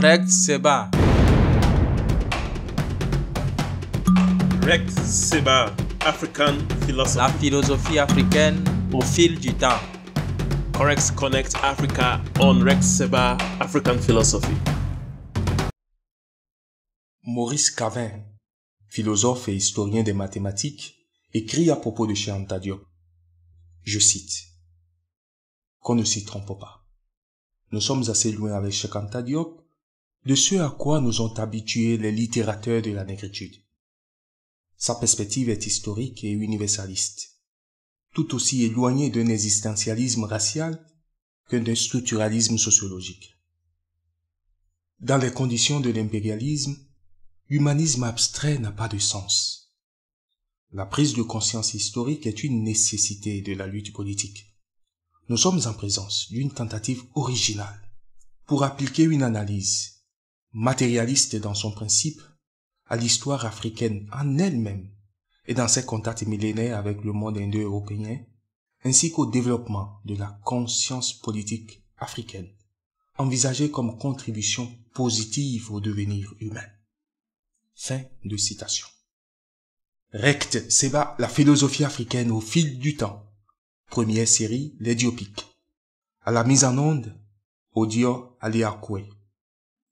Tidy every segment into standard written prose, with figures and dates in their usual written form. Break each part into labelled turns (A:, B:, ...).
A: Rect Seba.
B: Rect Seba, African Philosophy.
A: La philosophie africaine au fil du temps.
B: Corex Connect Africa on Rect Seba, African Philosophy.
C: Maurice Cavin, philosophe et historien des mathématiques, écrit à propos de Cheikh Anta Diop. Je cite. Qu'on ne s'y trompe pas. Nous sommes assez loin avec Cheikh Anta Diop de ce à quoi nous ont habitués les littérateurs de la négritude. Sa perspective est historique et universaliste, tout aussi éloignée d'un existentialisme racial que d'un structuralisme sociologique. Dans les conditions de l'impérialisme, l'humanisme abstrait n'a pas de sens. La prise de conscience historique est une nécessité de la lutte politique. Nous sommes en présence d'une tentative originale pour appliquer une analyse matérialiste dans son principe à l'histoire africaine en elle-même et dans ses contacts millénaires avec le monde indo-européen, ainsi qu'au développement de la conscience politique africaine, envisagée comme contribution positive au devenir humain. Fin de citation. Rect Seba, la philosophie africaine au fil du temps. Première série, Les Diopiques. À la mise en onde, Audio Aliakwe.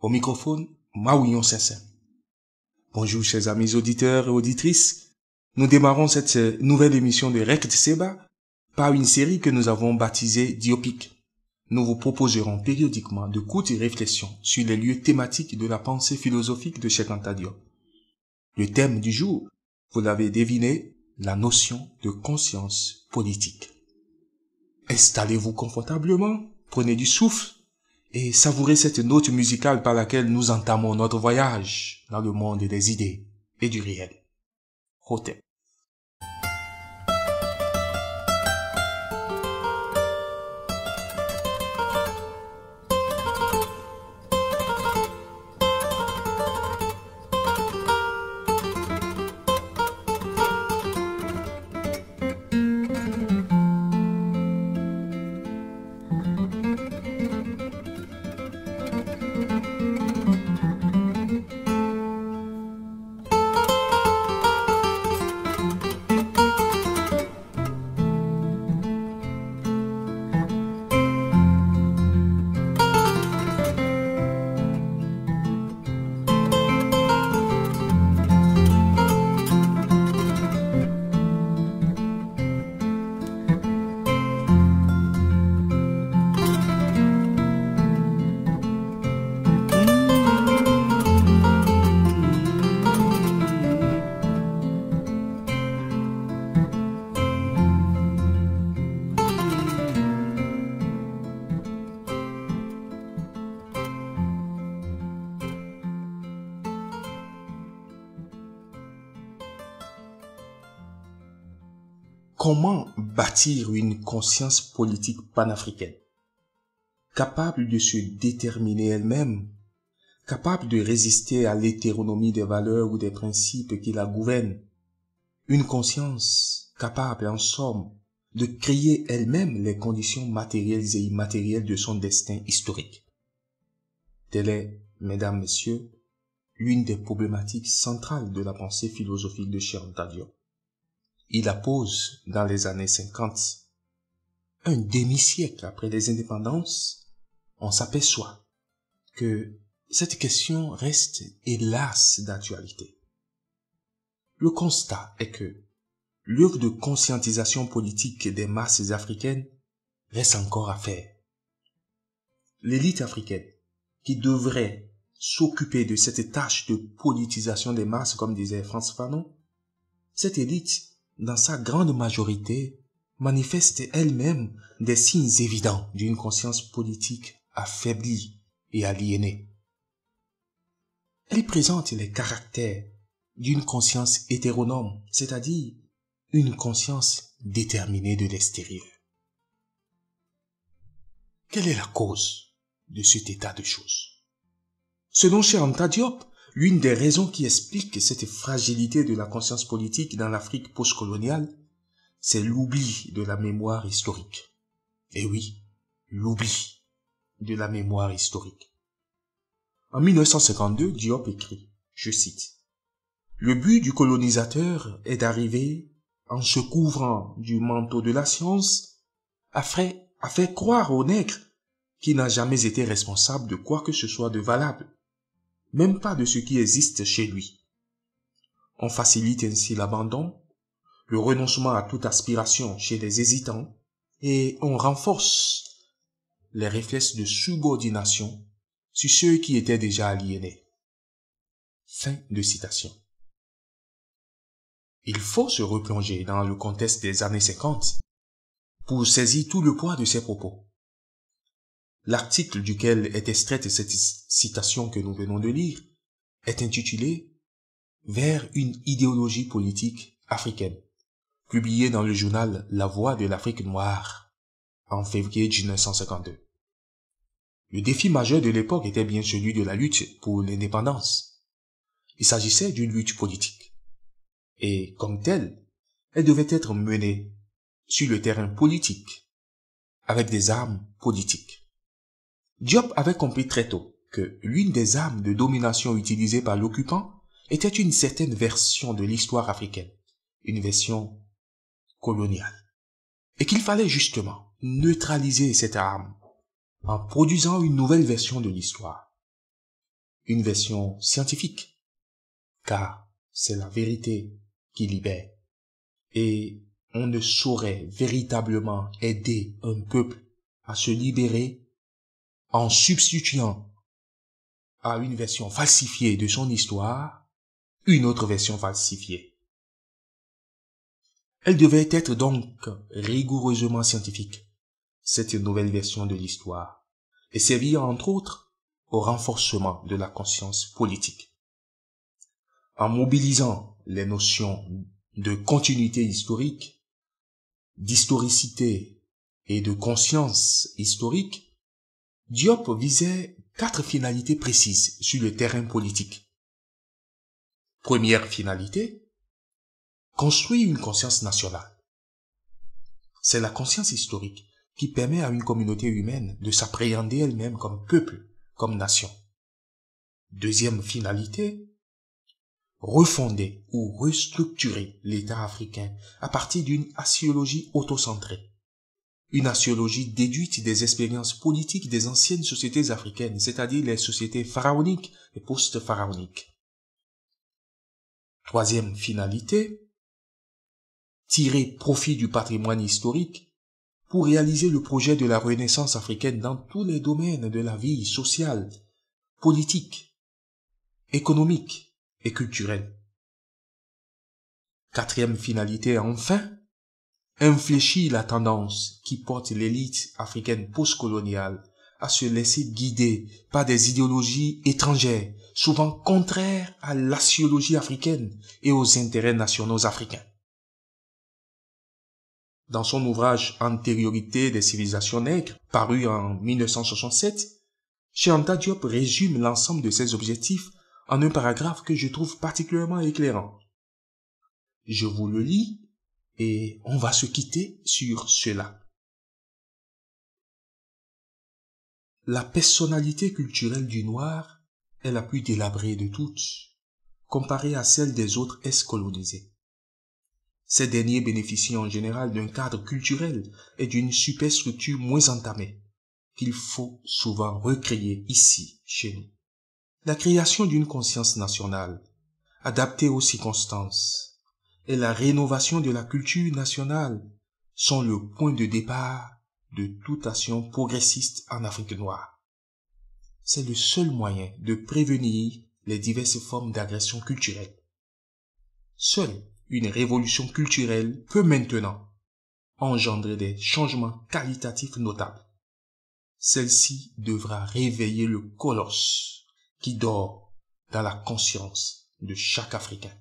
C: Au microphone, Maouillon Saint-Saint. Bonjour chers amis auditeurs et auditrices. Nous démarrons cette nouvelle émission de Rect Seba par une série que nous avons baptisée Diopiques. Nous vous proposerons périodiquement de courtes réflexions sur les lieux thématiques de la pensée philosophique de Cheikh Anta Diop. Le thème du jour, vous l'avez deviné, la notion de conscience politique. Installez-vous confortablement, prenez du souffle et savourez cette note musicale par laquelle nous entamons notre voyage dans le monde des idées et du réel. Hotep. Comment bâtir une conscience politique panafricaine, capable de se déterminer elle-même, capable de résister à l'hétéronomie des valeurs ou des principes qui la gouvernent, une conscience capable, en somme, de créer elle-même les conditions matérielles et immatérielles de son destin historique. Telle est, mesdames, messieurs, l'une des problématiques centrales de la pensée philosophique de Cheikh Anta Diop. Il la pose dans les années 50. Un demi-siècle après les indépendances, on s'aperçoit que cette question reste hélas d'actualité. Le constat est que l'œuvre de conscientisation politique des masses africaines reste encore à faire. L'élite africaine, qui devrait s'occuper de cette tâche de politisation des masses, comme disait Frantz Fanon, cette élite, dans sa grande majorité, manifeste elle-même des signes évidents d'une conscience politique affaiblie et aliénée. Elle présente les caractères d'une conscience hétéronome, c'est-à-dire une conscience déterminée de l'extérieur. Quelle est la cause de cet état de choses? Selon Cheikh Anta Diop, l'une des raisons qui explique cette fragilité de la conscience politique dans l'Afrique postcoloniale, c'est l'oubli de la mémoire historique. Et oui, l'oubli de la mémoire historique. En 1952, Diop écrit, je cite, « Le but du colonisateur est d'arriver, en se couvrant du manteau de la science, à faire croire au nègre qui n'a jamais été responsable de quoi que ce soit de valable, même pas de ce qui existe chez lui. On facilite ainsi l'abandon, le renoncement à toute aspiration chez les hésitants, et on renforce les réflexes de subordination sur ceux qui étaient déjà aliénés. » Fin de citation. Il faut se replonger dans le contexte des années 50 pour saisir tout le poids de ces propos. L'article duquel est extraite cette citation que nous venons de lire est intitulé « Vers une idéologie politique africaine », publié dans le journal La Voix de l'Afrique noire en février 1952. Le défi majeur de l'époque était bien celui de la lutte pour l'indépendance. Il s'agissait d'une lutte politique. Et comme telle, elle devait être menée sur le terrain politique, avec des armes politiques. Diop avait compris très tôt que l'une des armes de domination utilisées par l'occupant était une certaine version de l'histoire africaine, une version coloniale, et qu'il fallait justement neutraliser cette arme en produisant une nouvelle version de l'histoire, une version scientifique, car c'est la vérité qui libère, et on ne saurait véritablement aider un peuple à se libérer en substituant à une version falsifiée de son histoire une autre version falsifiée. Elle devait être donc rigoureusement scientifique, cette nouvelle version de l'histoire, et servir entre autres au renforcement de la conscience politique. En mobilisant les notions de continuité historique, d'historicité et de conscience historique, Diop visait 4 finalités précises sur le terrain politique. Première finalité, construire une conscience nationale. C'est la conscience historique qui permet à une communauté humaine de s'appréhender elle-même comme peuple, comme nation. Deuxième finalité, refonder ou restructurer l'État africain à partir d'une axiologie autocentrée. Une axiologie déduite des expériences politiques des anciennes sociétés africaines, c'est-à-dire les sociétés pharaoniques et post-pharaoniques. Troisième finalité, tirer profit du patrimoine historique pour réaliser le projet de la Renaissance africaine dans tous les domaines de la vie sociale, politique, économique et culturelle. Quatrième finalité, enfin, infléchir la tendance qui porte l'élite africaine postcoloniale à se laisser guider par des idéologies étrangères, souvent contraires à l'axiologie africaine et aux intérêts nationaux africains. Dans son ouvrage Antériorité des civilisations nègres, paru en 1967, Cheikh Anta Diop résume l'ensemble de ses objectifs en un paragraphe que je trouve particulièrement éclairant. Je vous le lis et on va se quitter sur cela. La personnalité culturelle du noir est la plus délabrée de toutes, comparée à celle des autres ex-colonisés. Ces derniers bénéficient en général d'un cadre culturel et d'une superstructure moins entamée, qu'il faut souvent recréer ici, chez nous. La création d'une conscience nationale, adaptée aux circonstances, et la rénovation de la culture nationale sont le point de départ de toute action progressiste en Afrique noire. C'est le seul moyen de prévenir les diverses formes d'agression culturelle. Seule une révolution culturelle peut maintenant engendrer des changements qualitatifs notables. Celle-ci devra réveiller le colosse qui dort dans la conscience de chaque Africain.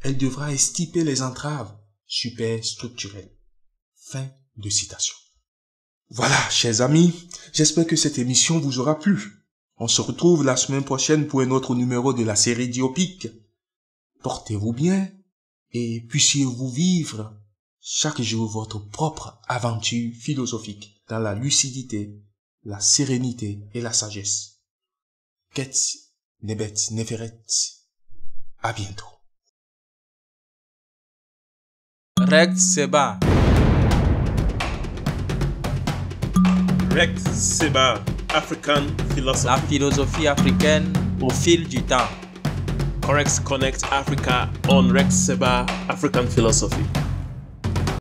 C: Elle devra extirper les entraves superstructurelles. Fin de citation. Voilà, chers amis, j'espère que cette émission vous aura plu. On se retrouve la semaine prochaine pour un autre numéro de la série Diopique. Portez-vous bien et puissiez-vous vivre chaque jour votre propre aventure philosophique dans la lucidité, la sérénité et la sagesse. Ket, Nebet, Neferet. À bientôt.
A: Rex Seba.
B: Rex Seba, African Philosophy.
A: La philosophie africaine au fil du temps.
B: Rex Connect Africa on Rex Seba, African Philosophy.